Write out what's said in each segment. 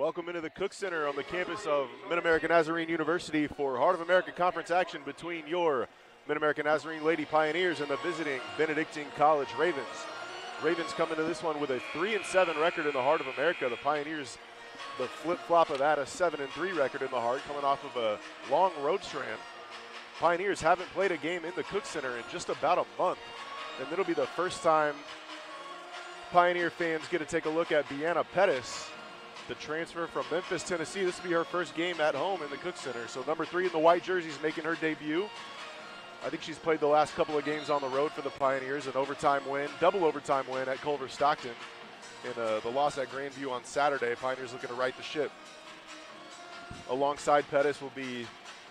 Welcome into the Cook Center on the campus of Mid-America Nazarene University for Heart of America Conference action between your Mid-America Nazarene Lady Pioneers and the visiting Benedictine College Ravens. Ravens come into this one with a 3-7 record in the Heart of America. The Pioneers, the flip-flop of that, a 7-3 record in the Heart, coming off of a long road tramp. Pioneers haven't played a game in the Cook Center in just about a month, and it'll be the first time Pioneer fans get to take a look at Deanna Pettis, the transfer from Memphis, Tennessee. This will be her first game at home in the Cook Center. So number 3 in the white jersey is making her debut. I think she's played the last couple of games on the road for the Pioneers, an overtime win, double overtime win at Culver Stockton, and the loss at Grandview on Saturday. Pioneers looking to right the ship. Alongside Pettis will be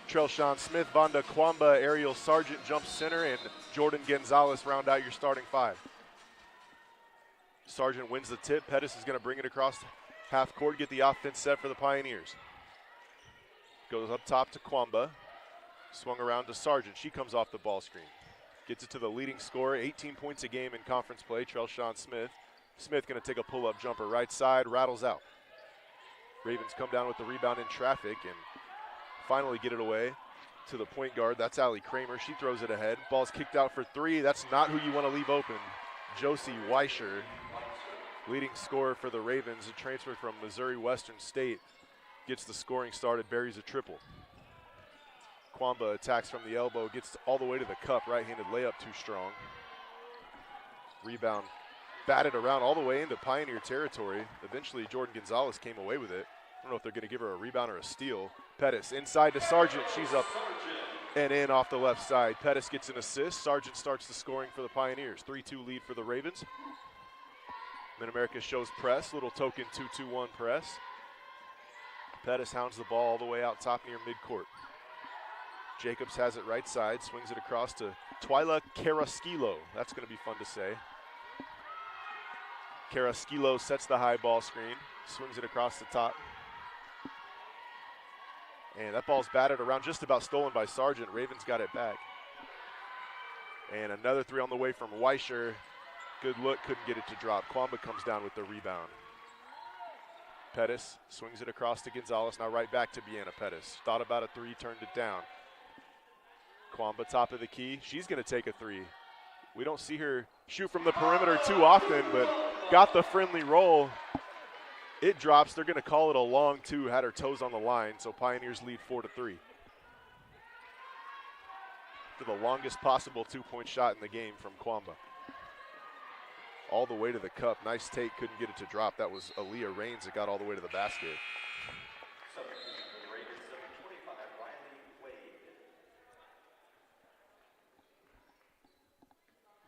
Trelshawn Smith, Vonda Kwamba, Ariel Sargent jumps center, and Jordan Gonzalez round out your starting 5. Sargent wins the tip. Pettis is going to bring it across half court, get the offense set for the Pioneers. Goes up top to Kwamba. Swung around to Sargent. She comes off the ball screen. Gets it to the leading scorer, 18 points a game in conference play, Trelshawn Smith. Smith going to take a pull-up jumper right side, rattles out. Ravens come down with the rebound in traffic and finally get it away to the point guard. That's Allie Kramer. She throws it ahead. Ball's kicked out for 3. That's not who you want to leave open. Josie Weischer, leading scorer for the Ravens, a transfer from Missouri Western State, gets the scoring started, buries a triple. Kwamba attacks from the elbow, gets all the way to the cup, right-handed layup too strong. Rebound batted around all the way into Pioneer territory. Eventually Jordan Gonzalez came away with it. I don't know if they're going to give her a rebound or a steal. Pettis inside to Sargent. She's up and in off the left side. Pettis gets an assist. Sargent starts the scoring for the Pioneers. 3-2 lead for the Ravens. Mid-America shows press, little token 2-2-1 press. Pettis hounds the ball all the way out top near midcourt. Jacobs has it right side, swings it across to Twyla Carrasquillo. That's going to be fun to say. Carrasquillo sets the high ball screen, swings it across the top. And that ball's batted around, just about stolen by Sargent. Ravens got it back. And another 3 on the way from Weischer. Good look, couldn't get it to drop. Kwamba comes down with the rebound. Pettis swings it across to Gonzalez, now right back to Deanna Pettis. Thought about a 3, turned it down. Kwamba top of the key, she's gonna take a 3. We don't see her shoot from the perimeter too often, but got the friendly roll. It drops, they're gonna call it a long 2, had her toes on the line, so Pioneers lead 4-3. For the longest possible 2-point shot in the game from Kwamba. All the way to the cup, nice take, couldn't get it to drop. That was Aaliyah Raines that got all the way to the basket.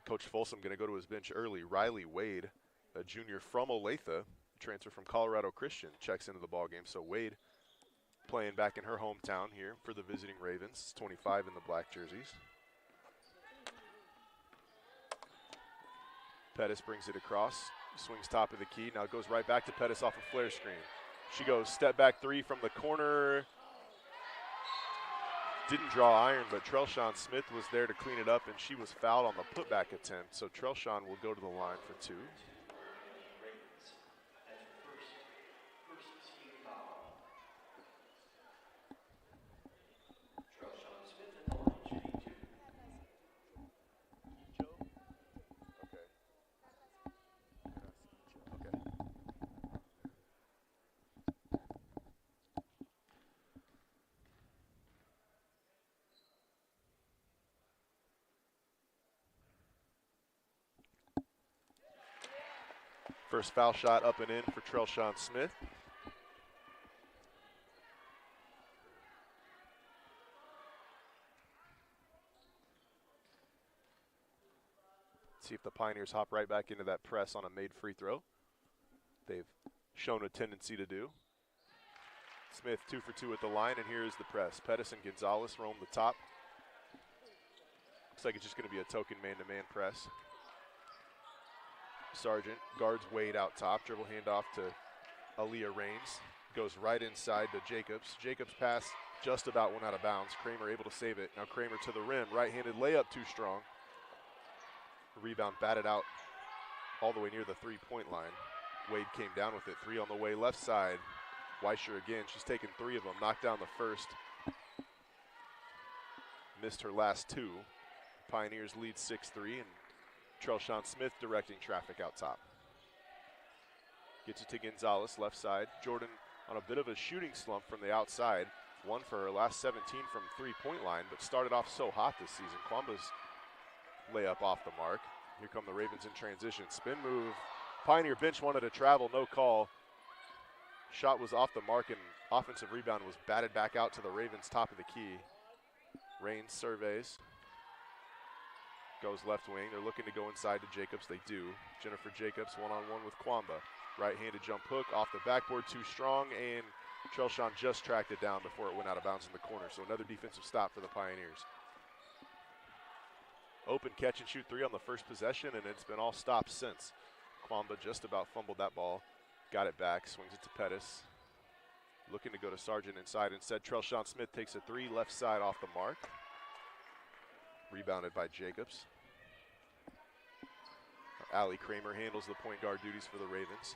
Coach Folsom going to go to his bench early. Riley Wade, a junior from Olathe, transfer from Colorado Christian, checks into the ball game. So Wade playing back in her hometown here for the visiting Ravens, 25 in the black jerseys. Pettis brings it across, swings top of the key, now goes right back to Pettis off a flare screen. She goes step back 3 from the corner. Didn't draw iron, but Trelshawn Smith was there to clean it up, and she was fouled on the putback attempt. So Trelshawn will go to the line for 2. First foul shot up and in for Trelshawn Smith. See if the Pioneers hop right back into that press on a made free throw. They've shown a tendency to do. Smith 2 for 2 at the line, and here is the press. Pettis and Gonzalez roam the top. Looks like it's just going to be a token man-to-man press. Sargent guards Wade out top, dribble handoff to Aaliyah Raines. Goes right inside to Jacobs. Jacobs pass just about went out of bounds. Kramer able to save it. Now Kramer to the rim, right-handed layup too strong. Rebound batted out all the way near the three-point line. Wade came down with it. 3 on the way left side. Weischer again, she's taken 3 of them, knocked down the first. Missed her last 2. Pioneers lead 6-3, and Trelshawn Smith directing traffic out top. Gets it to Gonzalez, left side. Jordan on a bit of a shooting slump from the outside. 1 for her last 17 from three-point line, but started off so hot this season. Kwamba's layup off the mark. Here come the Ravens in transition. Spin move. Pioneer bench wanted to travel, no call. Shot was off the mark, and offensive rebound was batted back out to the Ravens' top of the key. Raines surveys. Goes left wing. They're looking to go inside to Jacobs. They do. Jennifer Jacobs one-on-one with Kwamba. Right-handed jump hook off the backboard, too strong, and Trelshawn just tracked it down before it went out of bounds in the corner. So another defensive stop for the Pioneers. Open catch and shoot 3 on the first possession, and it's been all stops since. Kwamba just about fumbled that ball. Got it back, swings it to Pettis. Looking to go to Sargent inside. Instead, Trelshawn Smith takes a 3 left side off the mark. Rebounded by Jacobs. Allie Kramer handles the point guard duties for the Ravens.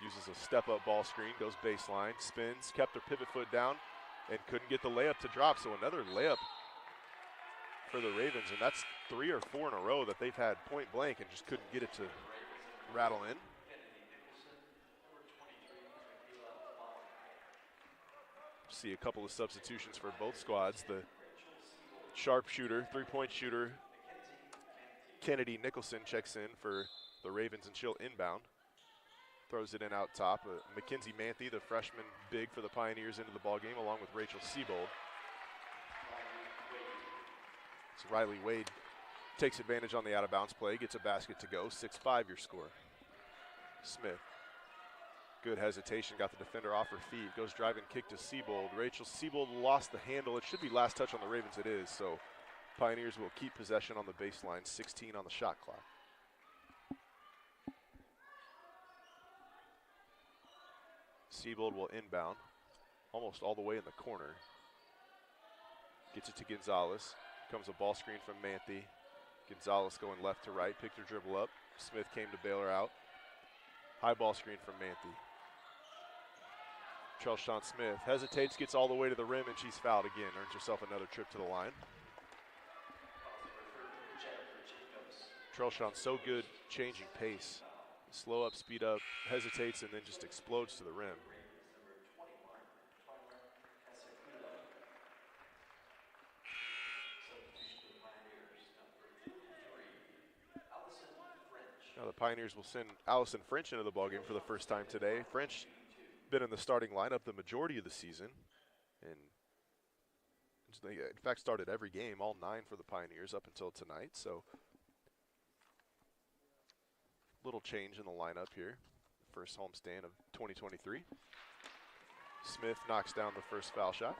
Uses a step-up ball screen, goes baseline, spins, kept her pivot foot down, and couldn't get the layup to drop. So another layup for the Ravens, and that's 3 or 4 in a row that they've had point blank and just couldn't get it to rattle in. See a couple of substitutions for both squads. The sharpshooter, 3-point shooter, Kennedy Nicholson checks in for the Ravens, and she'll inbound. Throws it in out top. Mackenzie Manthe, the freshman big for the Pioneers, into the ballgame, along with Rachel Siebold. So Riley Wade takes advantage on the out-of-bounds play, gets a basket to go. 6-5 your score. Smith. Good hesitation, got the defender off her feet, goes driving kick to Siebold. Rachel Siebold lost the handle. It should be last touch on the Ravens, it is, so Pioneers will keep possession on the baseline, 16 on the shot clock. Siebold will inbound, almost all the way in the corner. Gets it to Gonzalez. Comes a ball screen from Manthe. Gonzalez going left to right, picked her dribble up. Smith came to bail her out. High ball screen from Manthe. Trelshawn Smith hesitates, gets all the way to the rim, and she's fouled again. Earns herself another trip to the line. Trelshawn so good changing pace. Slow up, speed up, hesitates, and then just explodes to the rim. Now the Pioneers will send Allison French into the ballgame for the first time today. French been in the starting lineup the majority of the season, and they in fact started every game, all 9 for the Pioneers up until tonight. So little change in the lineup here. First homestand of 2023. Smith knocks down the first foul shot.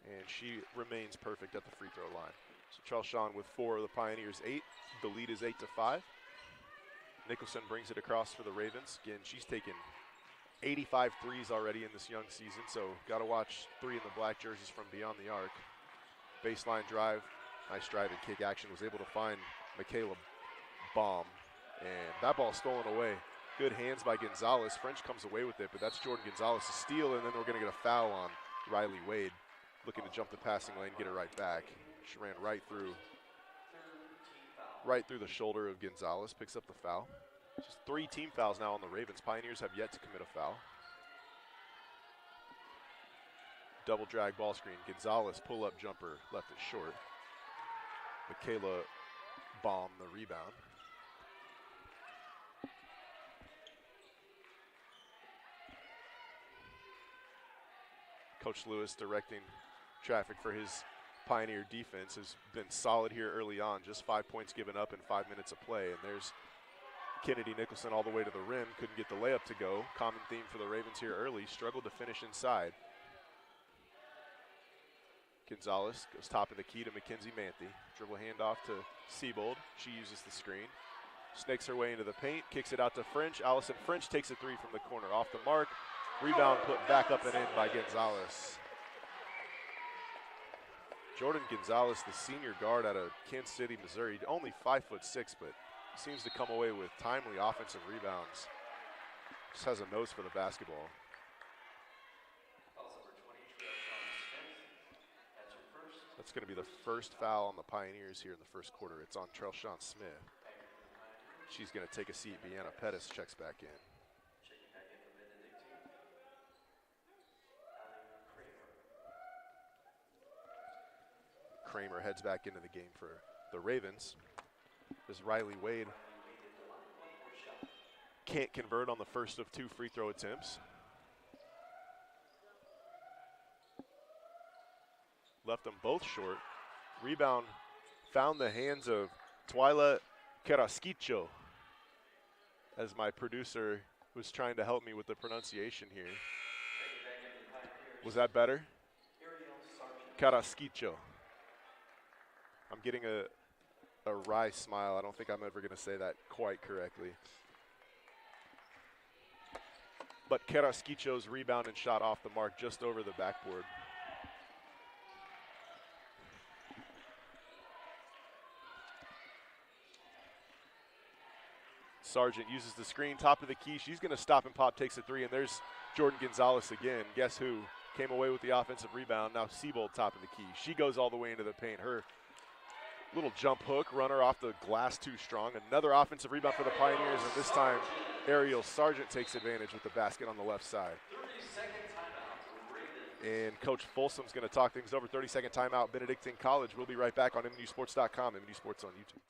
And she remains perfect at the free throw line. So Trelshawn with 4, the Pioneers 8. The lead is 8-5. Nicholson brings it across for the Ravens. Again, she's taken 85 threes already in this young season, so got to watch 3 in the black jerseys from beyond the arc. Baseline drive, nice drive and kick action. Was able to find Michaela Baum, and that ball stolen away. Good hands by Gonzalez. French comes away with it, but that's Jordan Gonzalez's steal, and then we're going to get a foul on Riley Wade. Looking to jump the passing lane, get it right back. She ran right through the shoulder of Gonzalez, picks up the foul. Just 3 team fouls now on the Ravens. Pioneers have yet to commit a foul. Double drag ball screen. Gonzalez pull-up jumper, left it short. Michaela Baum the rebound. Coach Lewis directing traffic for his Pioneer defense has been solid here early on. Just 5 points given up in 5 minutes of play. And there's Kennedy Nicholson all the way to the rim. Couldn't get the layup to go. Common theme for the Ravens here early. Struggled to finish inside. Gonzalez goes top of the key to Mackenzie Manthe. Dribble handoff to Siebold. She uses the screen. Snakes her way into the paint, kicks it out to French. Allison French takes a three from the corner, off the mark. Rebound put back up and in by Gonzalez. Jordan Gonzalez, the senior guard out of Kansas City, Missouri, only 5'6", but seems to come away with timely offensive rebounds. Just has a nose for the basketball. That's going to be the first foul on the Pioneers here in the first quarter. It's on Trelshawn Smith. She's going to take a seat. Brianna Pettis checks back in. Kramer heads back into the game for the Ravens. As Riley Wade can't convert on the first of two free throw attempts. Left them both short. Rebound found the hands of Twyla Carrasquillo, as my producer was trying to help me with the pronunciation here. Was that better? Carrasquillo. I'm getting a wry smile. I don't think I'm ever going to say that quite correctly. But Carrasquillo's rebound and shot off the mark just over the backboard. Sargent uses the screen, top of the key. She's going to stop and pop, takes a three, and there's Jordan Gonzalez again. Guess who came away with the offensive rebound? Now Siebold top of the key. She goes all the way into the paint. Her little jump hook, runner off the glass too strong. Another offensive rebound for the Pioneers, and this time Ariel Sargent takes advantage with the basket on the left side. And Coach Folsom's going to talk things over. 30-second timeout, Benedictine College. We'll be right back on MNUsports.com, MNU Sports on YouTube.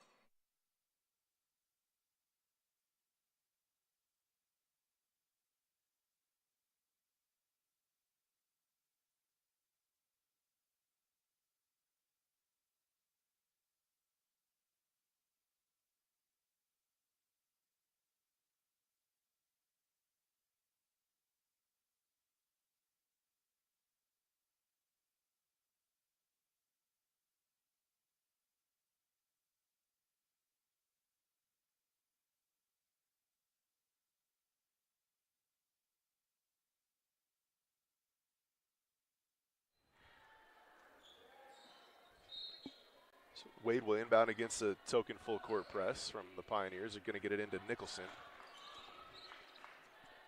Wade will inbound against a token full court press from the Pioneers. They're going to get it into Nicholson.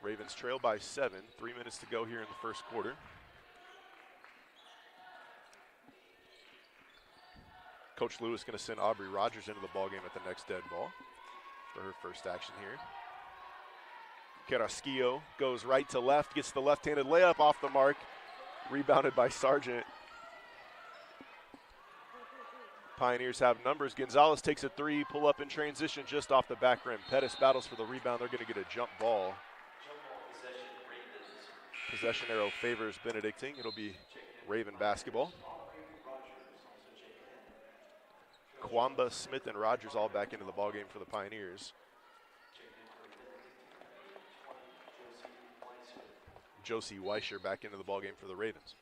Ravens trail by 7. 3 minutes to go here in the first quarter. Coach Lewis going to send Aubrey Rogers into the ballgame at the next dead ball for her first action here. Carrasquillo goes right to left, gets the left-handed layup off the mark. Rebounded by Sargent. Pioneers have numbers. Gonzalez takes a three, pull up in transition just off the back rim. Pettis battles for the rebound. They're going to get a jump ball. Possession arrow favors Benedictine. It'll be Raven basketball. Kwamba, Smith, and Rogers all back into the ballgame for the Pioneers. Josie Weischer back into the ballgame for the Ravens.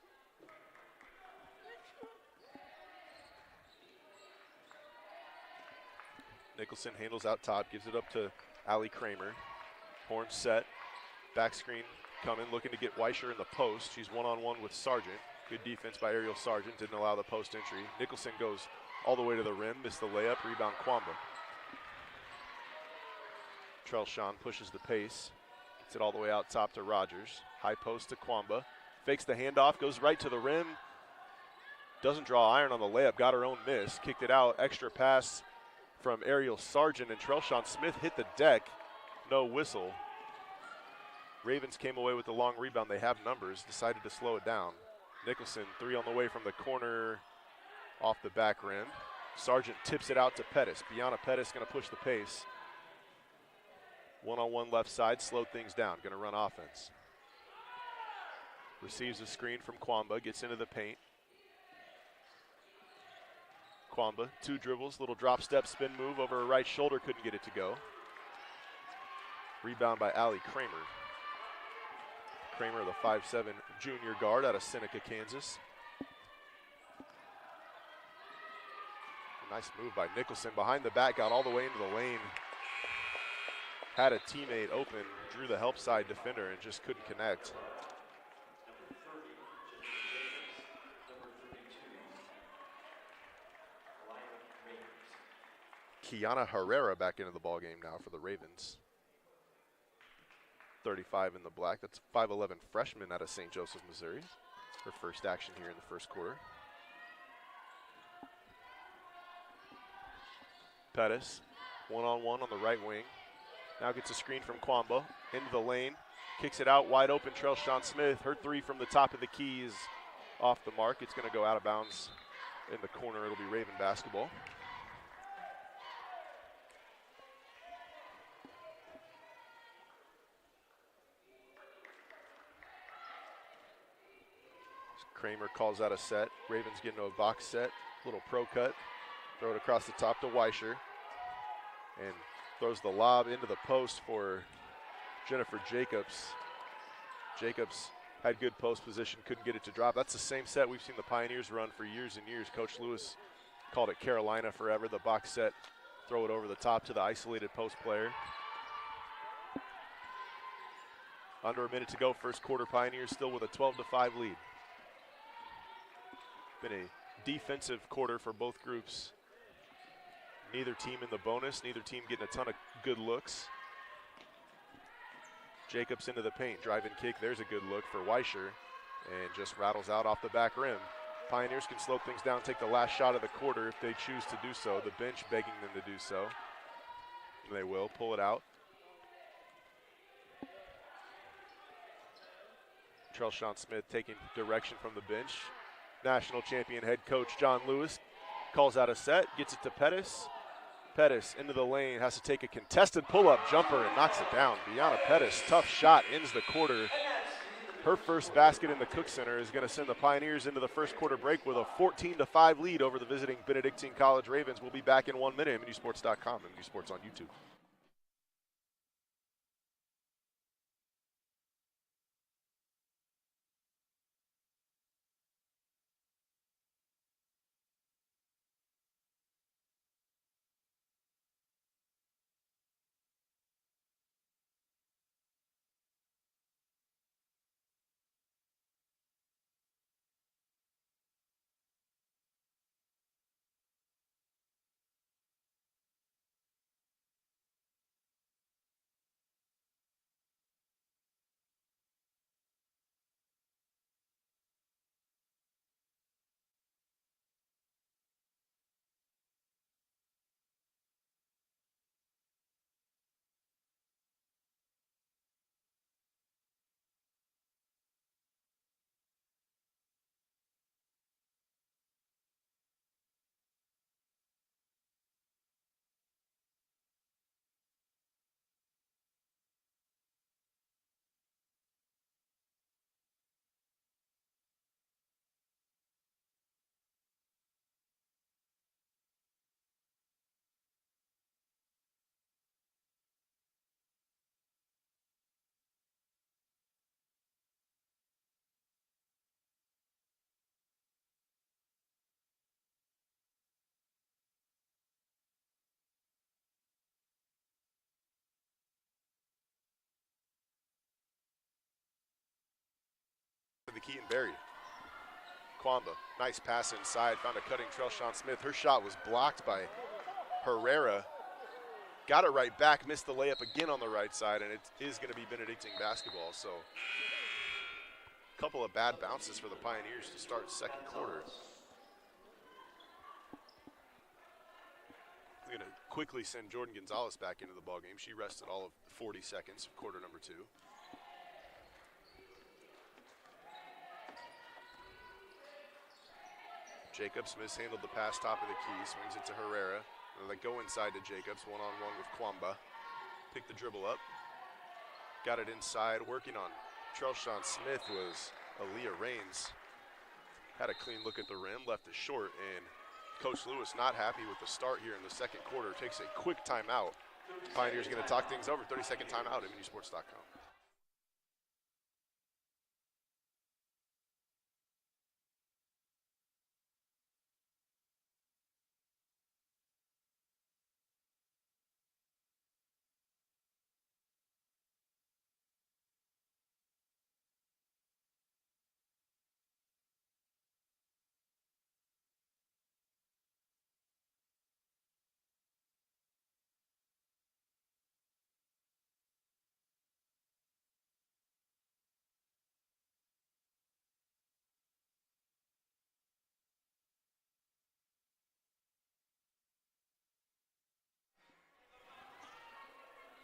Nicholson handles out top, gives it up to Allie Kramer. Horn set, back screen coming, looking to get Weischer in the post. She's one-on-one with Sargent. Good defense by Ariel Sargent, didn't allow the post entry. Nicholson goes all the way to the rim, missed the layup, rebound Kwamba. Trelshawn pushes the pace, gets it all the way out top to Rogers. High post to Kwamba, fakes the handoff, goes right to the rim. Doesn't draw iron on the layup, got her own miss, kicked it out, extra pass from Ariel Sargent, and Trelshawn Smith hit the deck. No whistle. Ravens came away with the long rebound. They have numbers, decided to slow it down. Nicholson, three on the way from the corner off the back rim. Sargent tips it out to Pettis. Brianna Pettis going to push the pace. One-on-one left side, slowed things down, going to run offense. Receives a screen from Kwamba, gets into the paint. Kwamba, two dribbles, little drop step, spin move over her right shoulder, couldn't get it to go. Rebound by Allie Kramer. Kramer, the 5'7" junior guard out of Seneca, Kansas. Nice move by Nicholson behind the back, got all the way into the lane. had a teammate open, drew the help side defender, and just couldn't connect. Kiana Herrera back into the ballgame now for the Ravens. 35 in the black. That's 5'11" freshman out of St. Joseph, Missouri. Her first action here in the first quarter. Pettis, one-on-one on the right wing. Now gets a screen from Kwamba, into the lane, kicks it out, wide open, Trellshawn Smith. Her three from the top of the key is off the mark. It's gonna go out of bounds in the corner. It'll be Raven basketball. Kramer calls out a set. Ravens get into a box set, little pro cut, throw it across the top to Weischer, and throws the lob into the post for Jennifer Jacobs. Jacobs had good post position, couldn't get it to drop. That's the same set we've seen the Pioneers run for years and years. Coach Lewis called it Carolina forever, the box set, throw it over the top to the isolated post player. Under a minute to go, first quarter. Pioneers still with a 12-5 lead. Been a defensive quarter for both groups. Neither team in the bonus, neither team getting a ton of good looks. Jacobs into the paint, drive and kick. There's a good look for Weischer, and just rattles out off the back rim. Pioneers can slow things down, take the last shot of the quarter if they choose to do so. The bench begging them to do so. And they will pull it out. Trellshawn Smith taking direction from the bench. National champion head coach John Lewis calls out a set, gets it to Pettis. Pettis into the lane, has to take a contested pull-up jumper and knocks it down. Bianna Pettis, tough shot, ends the quarter. Her first basket in the Cook Center is going to send the Pioneers into the first quarter break with a 14-5 lead over the visiting Benedictine College Ravens. We'll be back in 1 minute. MNUsports.com, MNU Sports on YouTube. The key and buried. Kwamba, nice pass inside, found a cutting Trellshawn Smith. Her shot was blocked by Herrera. Got it right back, missed the layup again on the right side, and it is going to be Benedictine basketball. So a couple of bad bounces for the Pioneers to start second quarter. I'm going to quickly send Jordan Gonzalez back into the ballgame. She rested all of 40 seconds of quarter number 2. Jacobs mishandled the pass top of the key, swings it to Herrera. They go inside to Jacobs, one-on-one with Kwamba. Pick the dribble up. Got it inside, working on Trellshawn Smith was Aaliyah Raines. Had a clean look at the rim, left it short, and Coach Lewis not happy with the start here in the second quarter. Takes a quick timeout. Pioneers going to talk things over. 30-second timeout at MNUsports.com.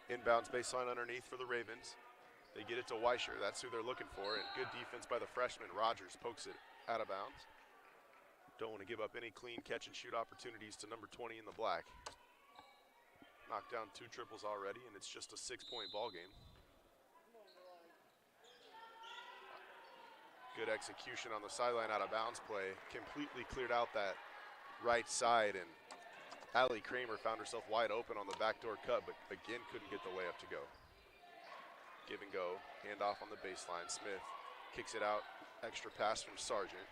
Inbounds baseline underneath for the Ravens. They get it to Weischer. That's who they're looking for. And good defense by the freshman. Rogers pokes it out of bounds. Don't want to give up any clean catch and shoot opportunities to number 20 in the black. Knocked down 2 triples already, and it's just a 6-point ball game. Good execution on the sideline out of bounds play. Completely cleared out that right side, and Allie Kramer found herself wide open on the backdoor cut, but again couldn't get the layup to go. Give and go, handoff on the baseline. Smith kicks it out, extra pass from Sargent.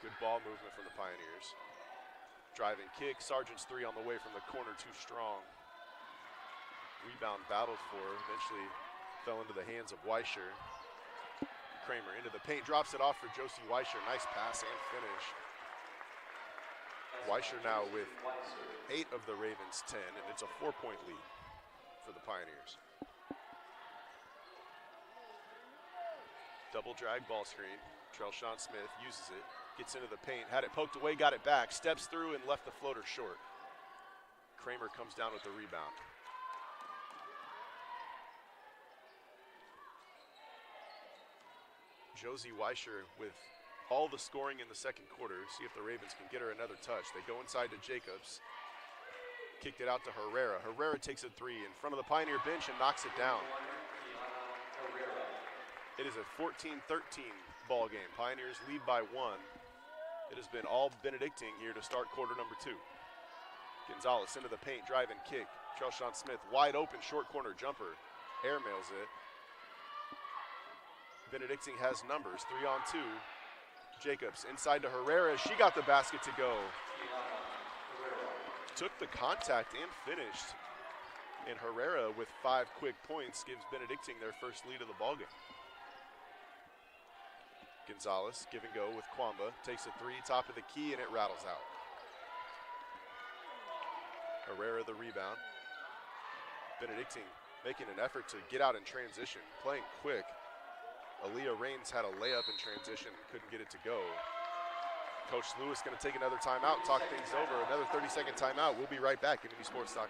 Good ball movement from the Pioneers. Drive and kick, Sargent's 3 on the way from the corner, too strong. Rebound battled for, eventually fell into the hands of Weischer. Kramer into the paint, drops it off for Josie Weischer. Nice pass and finish. Weischer now with 8 of the Ravens' 10, and it's a 4-point lead for the Pioneers. Double drag ball screen. Trelshawn Smith uses it, gets into the paint, had it poked away, got it back, steps through and left the floater short. Kramer comes down with the rebound. Josie Weischer with all the scoring in the second quarter. See if the Ravens can get her another touch. They go inside to Jacobs. Kicked it out to Herrera. Herrera takes a 3 in front of the Pioneer bench and knocks it down. It is a 14-13 ball game. Pioneers lead by 1. It has been all Benedictine here to start quarter number 2. Gonzalez into the paint, drive and kick. Trelshawn Smith wide open, short corner jumper. Air mails it. Benedictine has numbers, 3 on 2. Jacobs inside to Herrera. She got the basket to go. Took the contact and finished. And Herrera with 5 quick points gives Benedictine their first lead of the ballgame. Gonzalez, give and go with Kwamba, takes a 3, top of the key, and it rattles out. Herrera the rebound. Benedictine making an effort to get out in transition, playing quick. Aaliyah Raines had a layup in transition, couldn't get it to go. Coach Lewis going to take another timeout, talk things over. Another 30-second timeout. We'll be right back at MNUsports.com.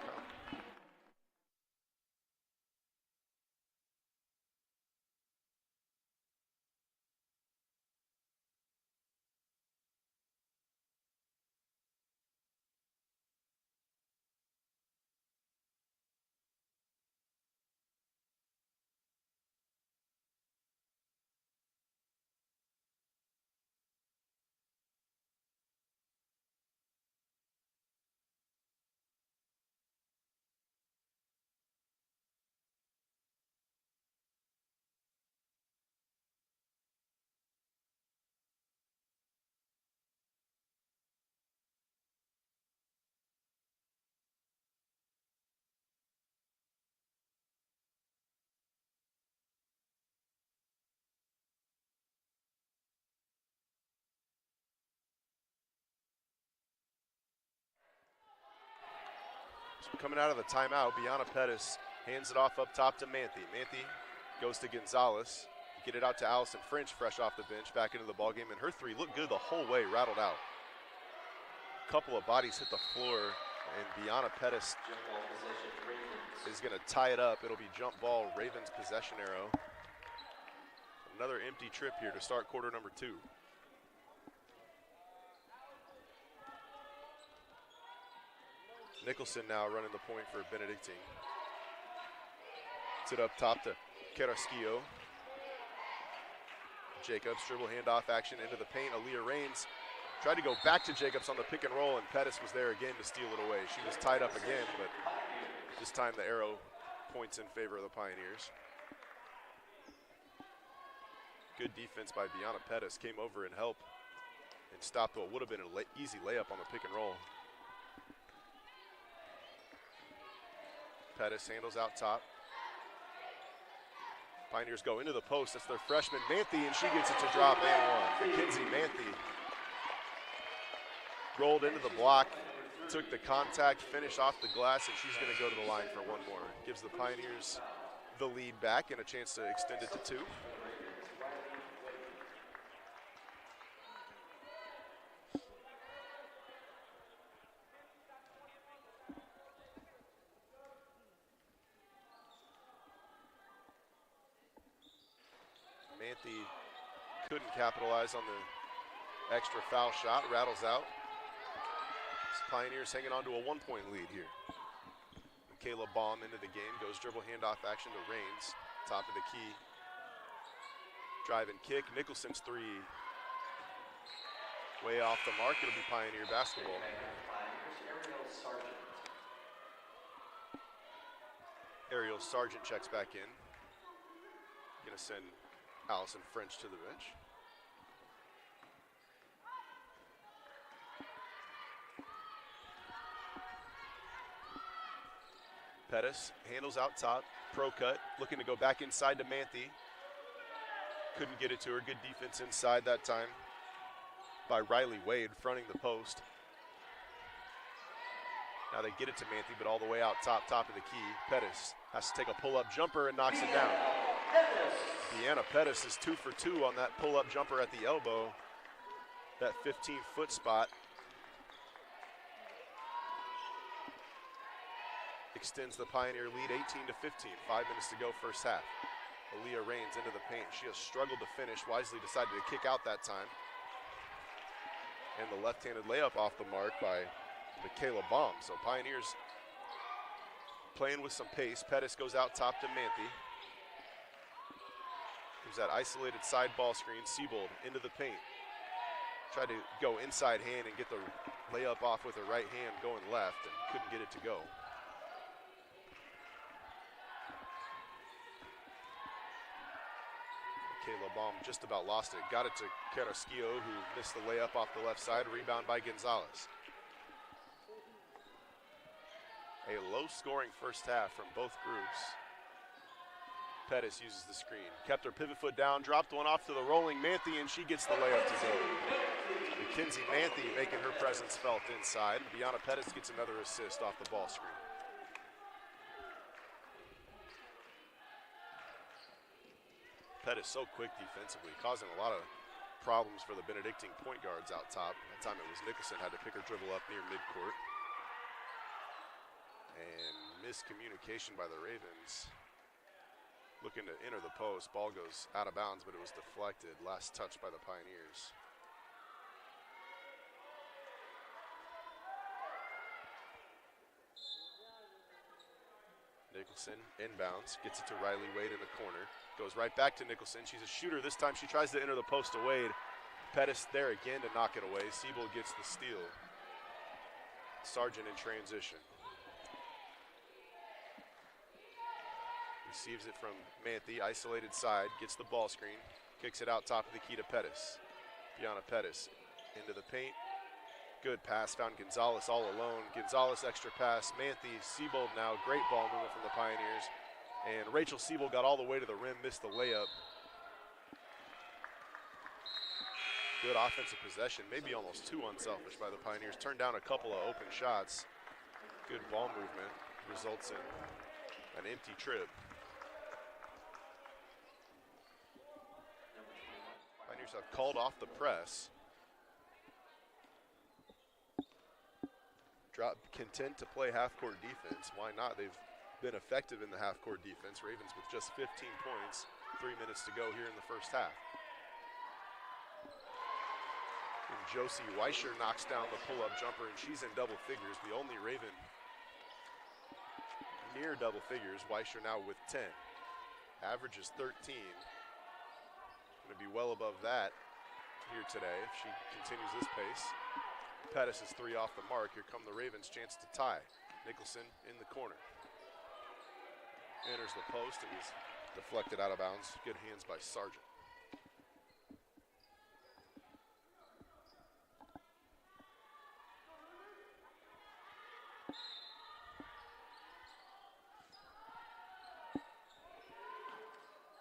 So coming out of the timeout, Bianna Pettis hands it off up top to Manthe. Manthe goes to Gonzalez. Get it out to Allison French, fresh off the bench, back into the ballgame. And her 3 looked good the whole way, rattled out. A couple of bodies hit the floor, and Bianna Pettis is going to tie it up. It'll be jump ball, Ravens possession arrow. Another empty trip here to start quarter number 2. Nicholson now running the point for Benedictine. It's it up top to Carrasquillo. Jacobs, dribble handoff action into the paint. Aaliyah Raines tried to go back to Jacobs on the pick and roll, and Pettis was there again to steal it away. She was tied up again, but this time the arrow points in favor of the Pioneers. Good defense by Bianna Pettis. Came over and helped and stopped what would have been an easy layup on the pick and roll. Pettis handles out top. Pioneers go into the post. That's their freshman, Manthe, and she gets it to drop and 1. Mackenzie Manthe rolled into the block, took the contact, finished off the glass, and she's going to go to the line for 1 more. Gives the Pioneers the lead back and a chance to extend it to 2. Manthe couldn't capitalize on the extra foul shot, rattles out. Pioneers hanging on to a 1-point lead here. Michaela Baum into the game, goes dribble handoff action to Rains, top of the key. Drive and kick, Nicholson's three. Way off the mark, it'll be Pioneer basketball. Ariel Sargent checks back in. Gonna send Allison French to the bench. Pettis handles out top, pro cut, looking to go back inside to Manthe. Couldn't get it to her, good defense inside that time by Riley Wade, fronting the post. Now they get it to Manthe, but all the way out top of the key. Pettis has to take a pull-up jumper and knocks it down. Deanna Pettis is 2 for 2 on that pull-up jumper at the elbow, that 15-foot spot. Extends the Pioneer lead 18-15, 5 minutes to go first half. Aaliyah Rains into the paint. She has struggled to finish, wisely decided to kick out that time. And the left-handed layup off the mark by Michaela Baum. So Pioneers playing with some pace. Pettis goes out top to Manthe. Gives that isolated side ball screen. Siebold into the paint. Tried to go inside hand and get the layup off with her right hand going left and couldn't get it to go. Michaela Baum just about lost it. Got it to Carrasquillo, who missed the layup off the left side. Rebound by Gonzalez. A low-scoring first half from both groups. Pettis uses the screen. Kept her pivot foot down, dropped one off to the rolling Manthe, and she gets the layup to go. Mackenzie Manthe making her presence felt inside. Bianna Pettis gets another assist off the ball screen. Pettis so quick defensively, causing a lot of problems for the Benedictine point guards out top. That time it was Nicholson had to pick her dribble up near midcourt. And miscommunication by the Ravens. Looking to enter the post, ball goes out of bounds, but it was deflected. Last touch by the Pioneers. Nicholson inbounds, gets it to Riley Wade in the corner. Goes right back to Nicholson. She's a shooter. This time she tries to enter the post to Wade. Pettis there again to knock it away. Siebold gets the steal. Sargent in transition. Receives it from Manthe, isolated side, gets the ball screen, kicks it out top of the key to Pettis. Bianna Pettis into the paint. Good pass, found Gonzalez all alone. Gonzalez extra pass, Manthe, Siebold now, great ball movement from the Pioneers. And Rachel Siebold got all the way to the rim, missed the layup. Good offensive possession, maybe almost too unselfish by the Pioneers. Turned down a couple of open shots. Good ball movement, results in an empty trip. Pioneers have called off the press. Content to play half-court defense. Why not? They've been effective in the half-court defense. Ravens with just 15 points, 3 minutes to go here in the first half. And Josie Weischer knocks down the pull-up jumper, and she's in double figures. The only Raven near double figures. Weischer now with 10. Average is 13. Going to be well above that here today if she continues this pace. Pettis is 3 off the mark. Here come the Ravens' chance to tie. Nicholson in the corner. Enters the post. It was deflected out of bounds. Good hands by Sargent.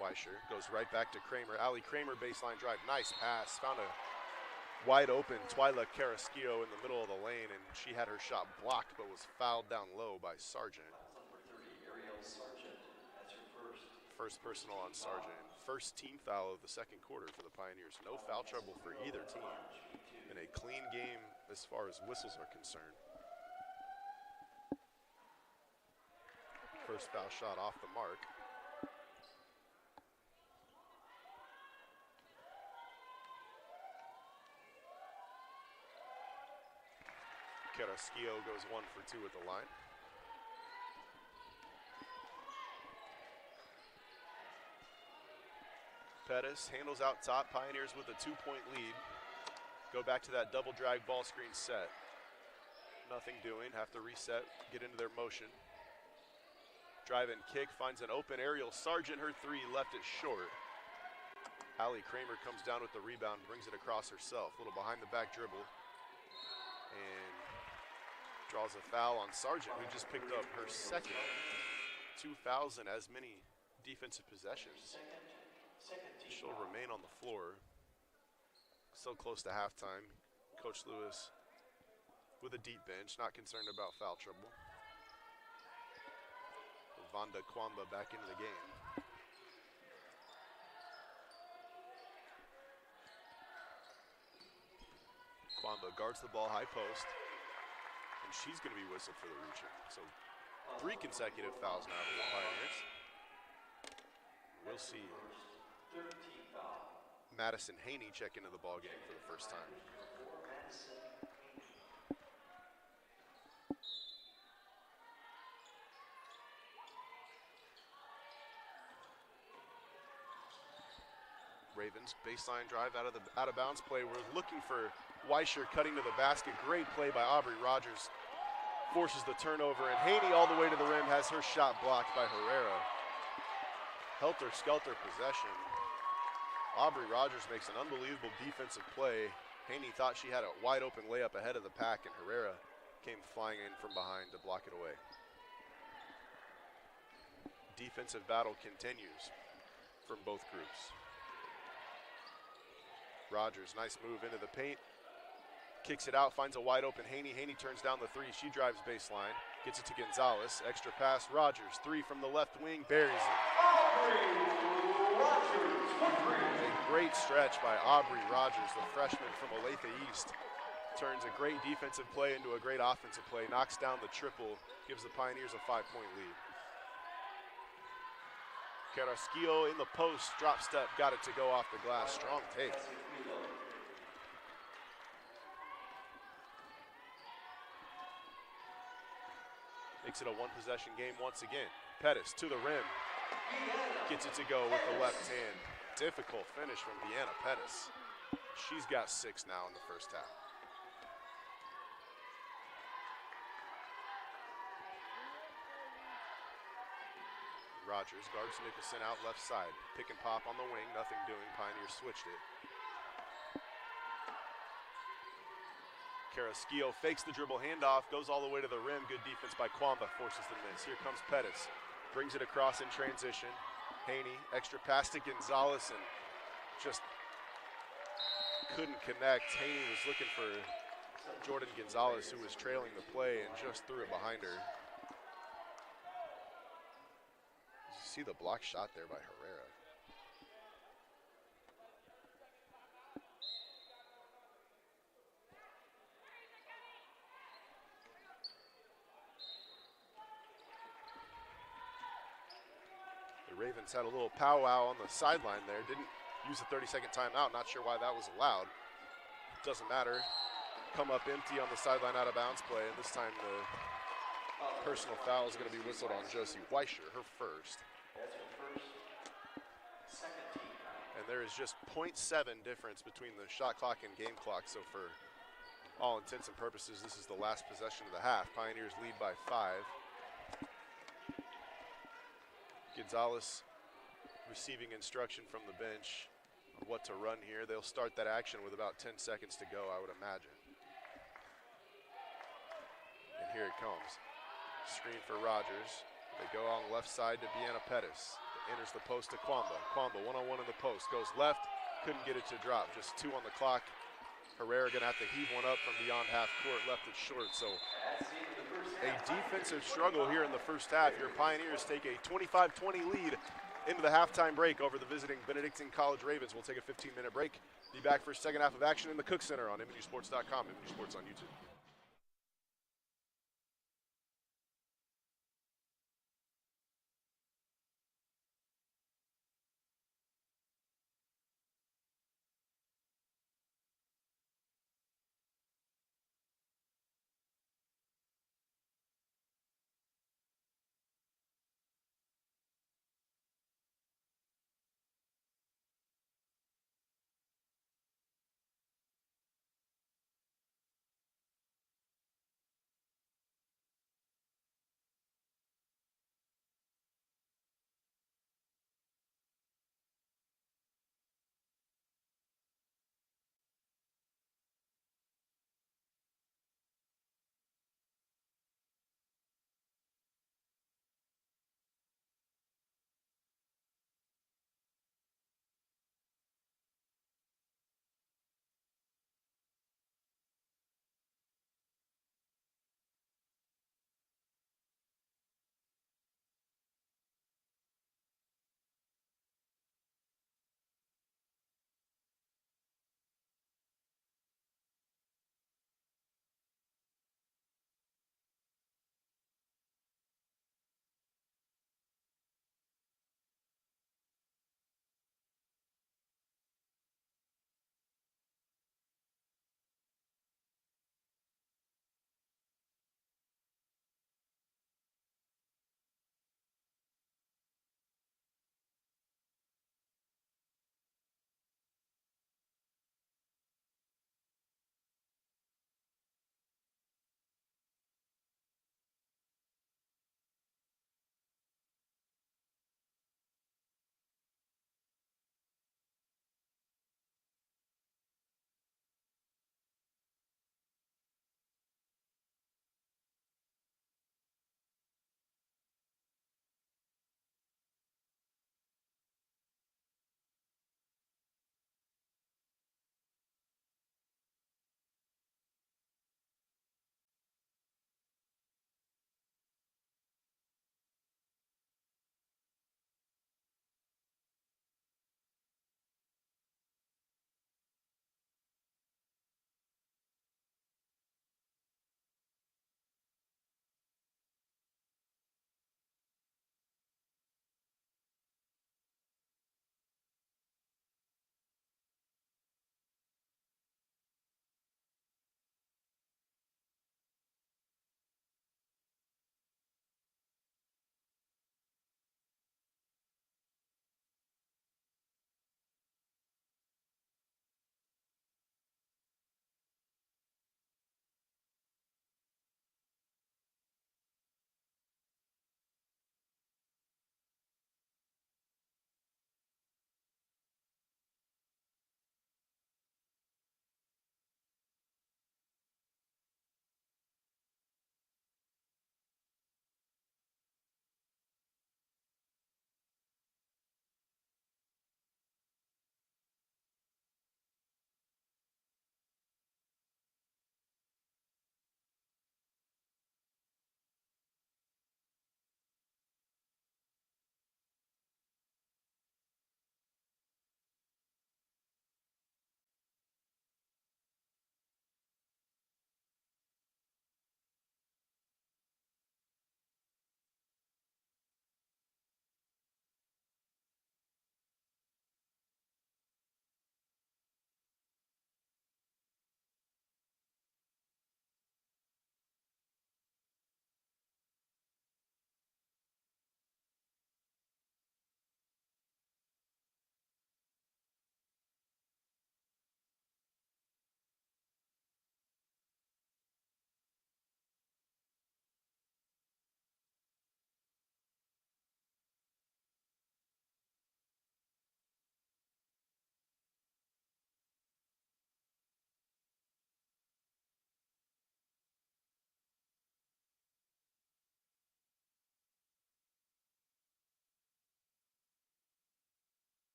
Weischer goes right back to Kramer. Allie Kramer baseline drive. Nice pass. Found a wide open Twyla Carrasquillo in the middle of the lane, and she had her shot blocked but was fouled down low by Sargent. First personal on Sargent. First team foul of the second quarter for the Pioneers. No foul trouble for either team. And a clean game as far as whistles are concerned. First foul shot off the mark. Carrasquillo goes 1 for 2 at the line. Pettis handles out top. Pioneers with a 2-point lead. Go back to that double drag ball screen set. Nothing doing, have to reset, get into their motion. Drive and kick, finds an open aerial. Sargent, her 3, left it short. Allie Kramer comes down with the rebound, brings it across herself. A little behind the back dribble. And draws a foul on Sargent, who just picked up her second 2 fouls and as many defensive possessions. She'll remain on the floor. So close to halftime. Coach Lewis with a deep bench, not concerned about foul trouble. Vonda Kwamba back into the game. Kwamba guards the ball high post, and she's going to be whistled for the reaching. So 3 consecutive fouls now for the Pioneers. We'll see Madison Haney check into the ball game for the first time. Ravens baseline drive out of bounds play. We're looking for Weischer cutting to the basket. Great play by Aubrey Rogers. Forces the turnover, and Haney all the way to the rim has her shot blocked by Herrera. Helter-skelter possession. Aubrey Rogers makes an unbelievable defensive play. Haney thought she had a wide open layup ahead of the pack, and Herrera came flying in from behind to block it away. Defensive battle continues from both groups. Rogers, nice move into the paint. Kicks it out, finds a wide open Haney. Haney turns down the 3. She drives baseline, gets it to Gonzalez. Extra pass, Rogers, 3 from the left wing, buries it. A great stretch by Aubrey Rogers, the freshman from Olathe East. Turns a great defensive play into a great offensive play, knocks down the triple, gives the Pioneers a 5-point lead. Carrasquillo in the post, drop step, got it to go off the glass. Strong take. Makes it a 1-possession game once again. Pettis to the rim. Gets it to go with the left hand. Difficult finish from Deanna Pettis. She's got 6 now in the first half. Rogers guards Nicholson out left side. Pick and pop on the wing, nothing doing. Pioneers switched it. Carrasquillo fakes the dribble handoff, goes all the way to the rim. Good defense by Kwamba, forces the miss. Here comes Pettis, brings it across in transition. Haney, extra pass to Gonzalez, and just couldn't connect. Haney was looking for Jordan Gonzalez, who was trailing the play, and just threw it behind her. You see the block shot there by Herrera. The Ravens had a little powwow on the sideline there. Didn't use the 30-second timeout. Not sure why that was allowed. Doesn't matter. Come up empty on the sideline out of bounds play, and this time the personal foul is going to be whistled on Josie Weischer, her first. And there is just 0.7 difference between the shot clock and game clock. So for all intents and purposes, this is the last possession of the half. Pioneers lead by 5. Gonzalez receiving instruction from the bench on what to run here. They'll start that action with about 10 seconds to go, I would imagine. And here it comes. Screen for Rogers. They go on the left side to Deanna Pettis. Enters the post to Kwamba. Kwamba one-on-one in the post. Goes left. Couldn't get it to drop. Just 2 on the clock. Herrera going to have to heave one up from beyond half court. Left it short. So a defensive struggle here in the first half. Your Pioneers take a 25-20 lead into the halftime break over the visiting Benedictine College Ravens. We'll take a 15-minute break. Be back for a second half of action in the Cook Center on MNUsports.com, MNU Sports on YouTube.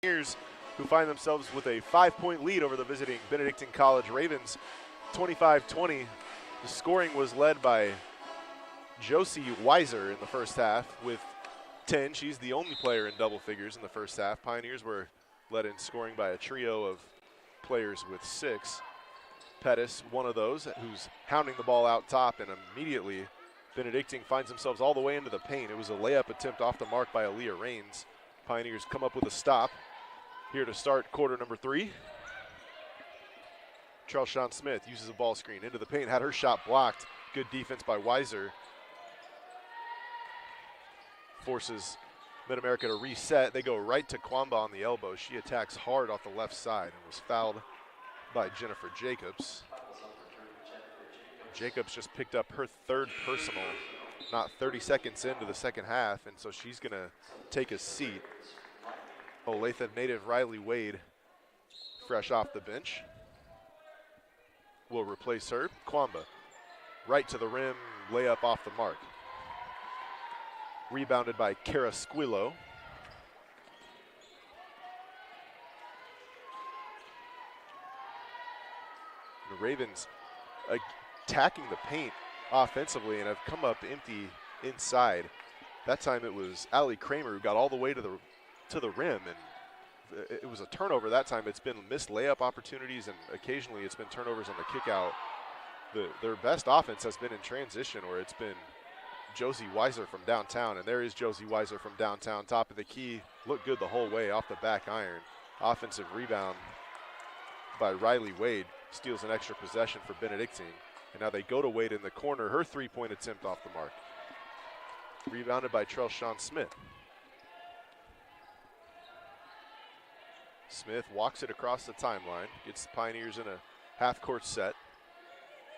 Pioneers, who find themselves with a 5-point lead over the visiting Benedictine College Ravens, 25-20. The scoring was led by Josie Weiser in the first half with 10. She's the only player in double figures in the first half. Pioneers were led in scoring by a trio of players with 6. Pettis, one of those, who's hounding the ball out top, and immediately Benedictine finds themselves all the way into the paint. It was a layup attempt off the mark by Aaliyah Rains. Pioneers come up with a stop here to start quarter number 3. Trelshawn Smith uses a ball screen into the paint, had her shot blocked. Good defense by Weiser. Forces Mid-America to reset. They go right to Kwamba on the elbow. She attacks hard off the left side and was fouled by Jennifer Jacobs. Jacobs just picked up her 3rd personal, not 30 seconds into the second half, and so she's gonna take a seat. Olathe native Riley Wade, fresh off the bench, will replace her. Kwamba, right to the rim, layup off the mark. Rebounded by Kara Squillo. The Ravens attacking the paint offensively and have come up empty inside. That time it was Allie Kramer who got all the way to the rim, and it was a turnover that time. It's been missed layup opportunities, and occasionally it's been turnovers on the kick out. Their best offense has been in transition, where it's been Josie Weiser from downtown, and there is Josie Weiser from downtown, top of the key. Looked good the whole way off the back iron. Offensive rebound by Riley Wade, steals an extra possession for Benedictine. And now they go to Wade in the corner, her 3-point attempt off the mark. Rebounded by Trelshawn Smith. Smith walks it across the timeline, gets the Pioneers in a half-court set.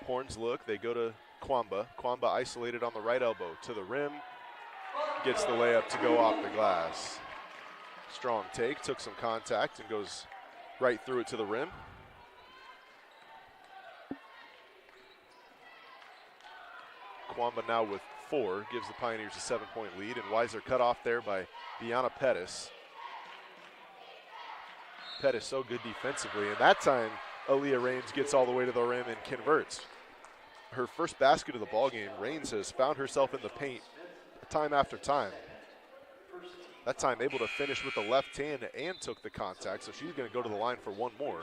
Horns look, they go to Kwamba. Kwamba isolated on the right elbow to the rim, gets the layup to go off the glass. Strong take, took some contact and goes right through it to the rim. Kwamba now with 4, gives the Pioneers a 7-point lead, and Weiser cut off there by Bianna Pettis. Pettis so good defensively, and that time Aaliyah Rains gets all the way to the rim and converts. Her first basket of the ball game. Rains has found herself in the paint time after time. That time able to finish with the left hand and took the contact, so she's going to go to the line for one more.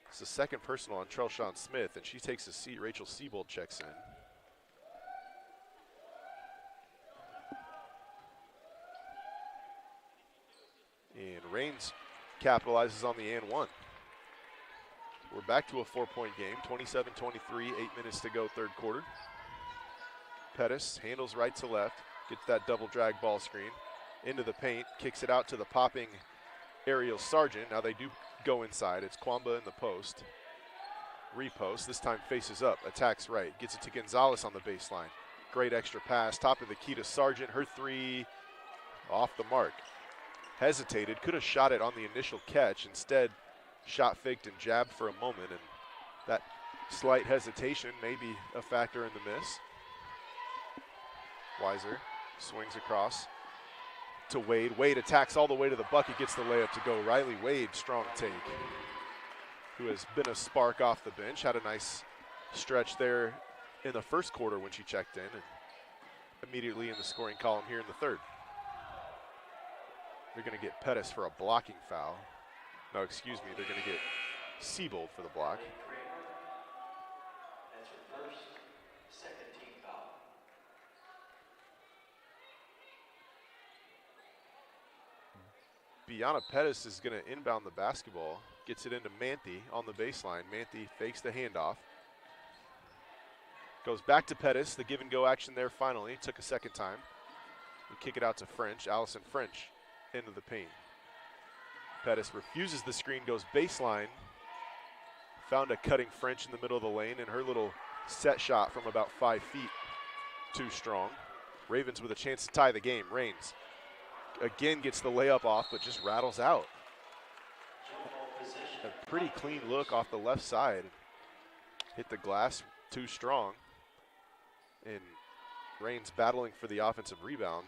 It's the second personal on Trelshawn Smith, and she takes a seat. Rachel Siebold checks in. And Rains capitalizes on the and 1. We're back to a 4-point game, 27-23, 8 minutes to go, third quarter. Pettis handles right to left, gets that double drag ball screen into the paint, kicks it out to the popping Ariel Sargent. Now they do go inside. It's Kwamba in the post. Repost, this time faces up, attacks right, gets it to Gonzalez on the baseline. Great extra pass, top of the key to Sargent. Her 3 off the mark. Hesitated, could have shot it on the initial catch. Instead, shot faked and jabbed for a moment, and that slight hesitation may be a factor in the miss. Weiser swings across to Wade. Wade attacks all the way to the bucket, gets the layup to go. Riley Wade, strong take, who has been a spark off the bench. Had a nice stretch there in the first quarter when she checked in, and immediately in the scoring column here in the third. They're going to get Pettis for a blocking foul. No, excuse me, they're going to get Siebold for the block. That's her first, second team foul. Bianna Pettis is going to inbound the basketball, gets it into Manthi on the baseline. Manthi fakes the handoff. Goes back to Pettis, the give and go action there finally, took a second time. We kick it out to French, Allison French into the paint. Pettis refuses the screen, goes baseline. Found a cutting French in the middle of the lane, and her little set shot from about 5 feet, too strong. Ravens with a chance to tie the game. Rains again gets the layup off, but just rattles out. A pretty clean look off the left side. Hit the glass too strong. And Rains battling for the offensive rebound.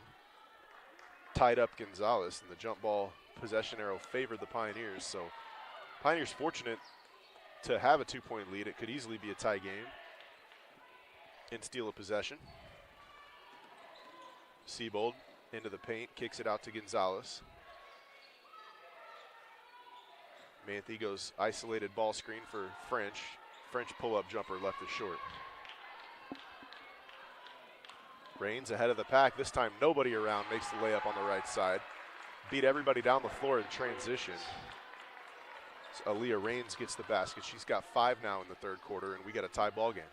tied up Gonzalez, and the jump ball possession arrow favored the Pioneers. So Pioneers fortunate to have a 2-point lead. It could easily be a tie game and steal a possession. Siebold into the paint, kicks it out to Gonzalez. Manthe goes isolated ball screen for French. French pull-up jumper left is short. Raines ahead of the pack. This time nobody around, makes the layup on the right side. Beat everybody down the floor in transition. So Aaliyah Raines gets the basket. She's got 5 now in the third quarter, and we got a tie ball game.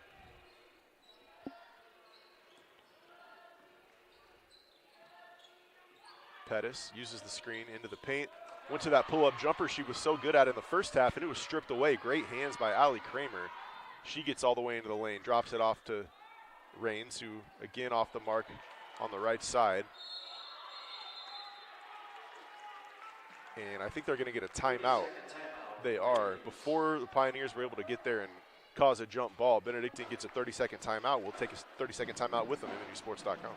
Pettis uses the screen into the paint. Went to that pull-up jumper she was so good at in the first half, and it was stripped away. Great hands by Allie Kramer. She gets all the way into the lane, drops it off to Raines, who again off the mark on the right side. And I think they're going to get a timeout. They are. Before the Pioneers were able to get there and cause a jump ball, Benedictine gets a 30-second timeout. We'll take a 30-second timeout with them, MNUsports.com.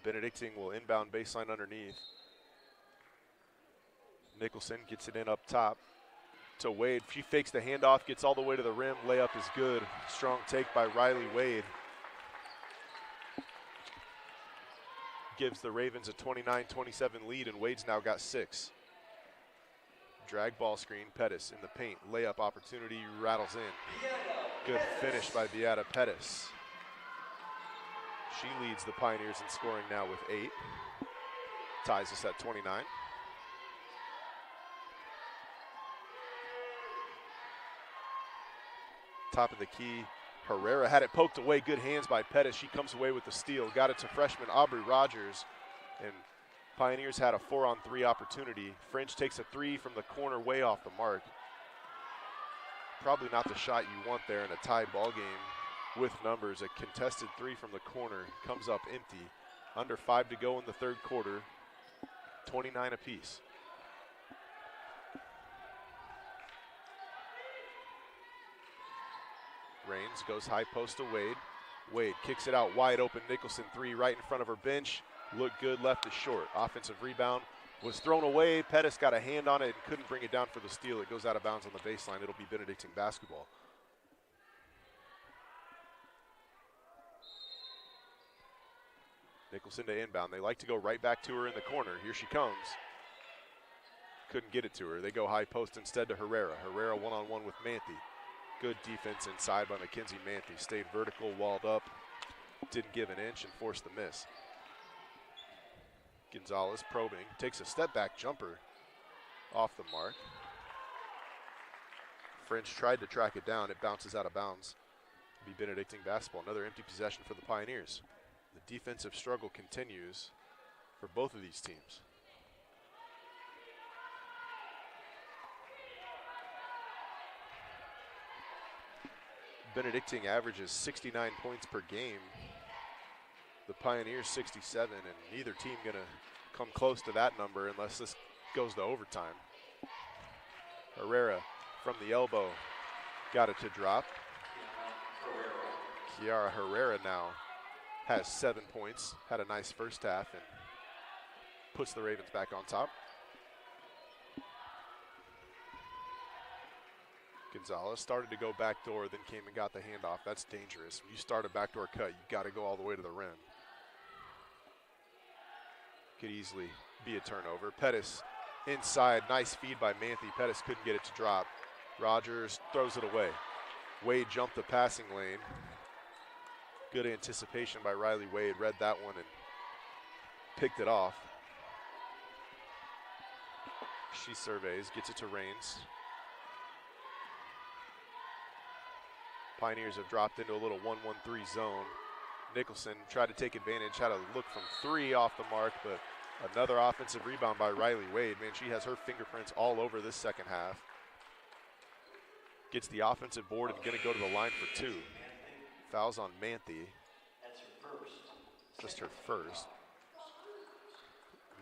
Benedictine will inbound baseline underneath. Nicholson gets it in up top to Wade. She fakes the handoff, gets all the way to the rim. Layup is good. Strong take by Riley Wade. Gives the Ravens a 29-27 lead, and Wade's now got 6. Drag ball screen, Pettis in the paint. Layup opportunity, rattles in. Good finish by Beata Pettis. She leads the Pioneers in scoring now with 8. Ties us at 29. Top of the key, Herrera had it poked away. Good hands by Pettis. She comes away with the steal. Got it to freshman Aubrey Rogers. And Pioneers had a 4-on-3 opportunity. French takes a 3 from the corner, way off the mark. Probably not the shot you want there in a tie ball game. With numbers, a contested 3 from the corner comes up empty. Under 5 to go in the third quarter, 29 apiece. Raines goes high post to Wade. Wade kicks it out wide open. Nicholson 3 right in front of her bench. Looked good, left is short. Offensive rebound was thrown away. Pettis got a hand on it and couldn't bring it down for the steal. It goes out of bounds on the baseline. It'll be Benedictine basketball. Nicholson to inbound. They like to go right back to her in the corner. Here she comes. Couldn't get it to her. They go high post instead to Herrera. Herrera one-on-one with Manthe. Good defense inside by Mackenzie Manthe. Stayed vertical, walled up, didn't give an inch and forced the miss. Gonzalez probing, takes a step back jumper off the mark. French tried to track it down. It bounces out of bounds. It'll be Benedictine basketball. Another empty possession for the Pioneers. The defensive struggle continues for both of these teams. Benedictine averages 69 points per game. The Pioneers 67, and neither team gonna come close to that number unless this goes to overtime. Herrera from the elbow, got it to drop. Kiara Herrera now has 7 points, had a nice first half, and puts the Ravens back on top. Gonzalez started to go backdoor, then came and got the handoff. That's dangerous. When you start a backdoor cut, you got to go all the way to the rim. Could easily be a turnover. Pettis inside, nice feed by Manthe. Pettis couldn't get it to drop. Rogers throws it away. Wade jumped the passing lane. Good anticipation by Riley Wade, read that one and picked it off. She surveys, gets it to Rains. Pioneers have dropped into a little 1-1-3 zone. Nicholson tried to take advantage, had a look from 3 off the mark, but another offensive rebound by Riley Wade. Man, she has her fingerprints all over this second half. Gets the offensive board and going to go to the line for 2. Fouls on Manthe. That's her first. Just her first.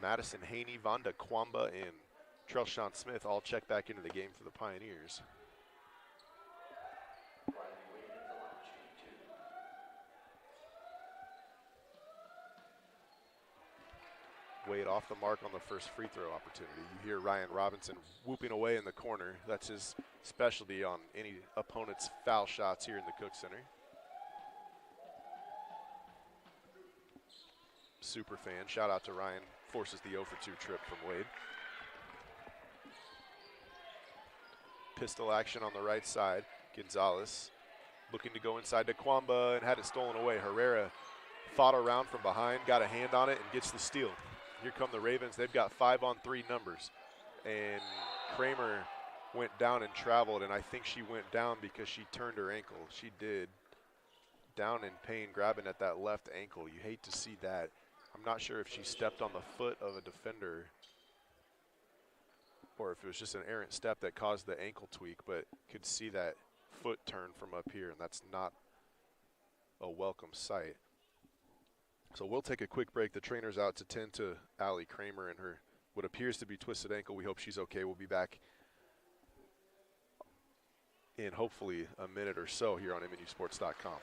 Madison Haney, Vonda Kwamba, and Trelshawn Smith all check back into the game for the Pioneers. Wade off the mark on the first free throw opportunity. You hear Ryan Robinson whooping away in the corner. That's his specialty on any opponent's foul shots here in the Cook Center. Super fan. Shout out to Ryan. Forces the 0 for 2 trip from Wade. Pistol action on the right side. Gonzalez looking to go inside to Kwamba and had it stolen away. Herrera fought around from behind, got a hand on it, and gets the steal. Here come the Ravens. They've got 5-on-3 numbers. And Kramer went down and traveled, and I think she went down because she turned her ankle. She did. Down in pain, grabbing at that left ankle. You hate to see that. I'm not sure if she stepped on the foot of a defender or if it was just an errant step that caused the ankle tweak, but could see that foot turn from up here, and that's not a welcome sight. So we'll take a quick break. The trainer's out to tend to Allie Kramer and her what appears to be twisted ankle. We hope she's okay. We'll be back in hopefully a minute or so here on MNUsports.com.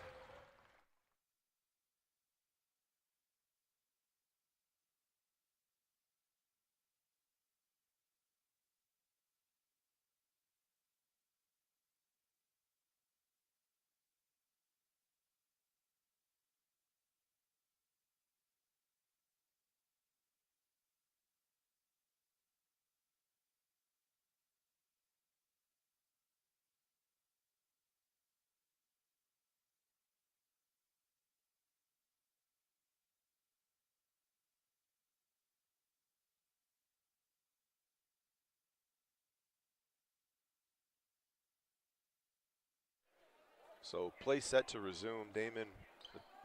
So play set to resume. Damon,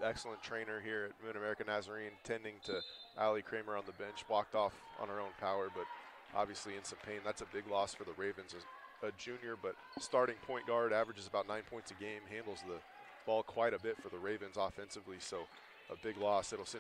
excellent trainer here at Mid-America Nazarene, tending to Allie Kramer on the bench, walked off on her own power, but obviously in some pain. That's a big loss for the Ravens. A junior, but starting point guard, averages about 9 points a game, handles the ball quite a bit for the Ravens offensively, so a big loss. It'll send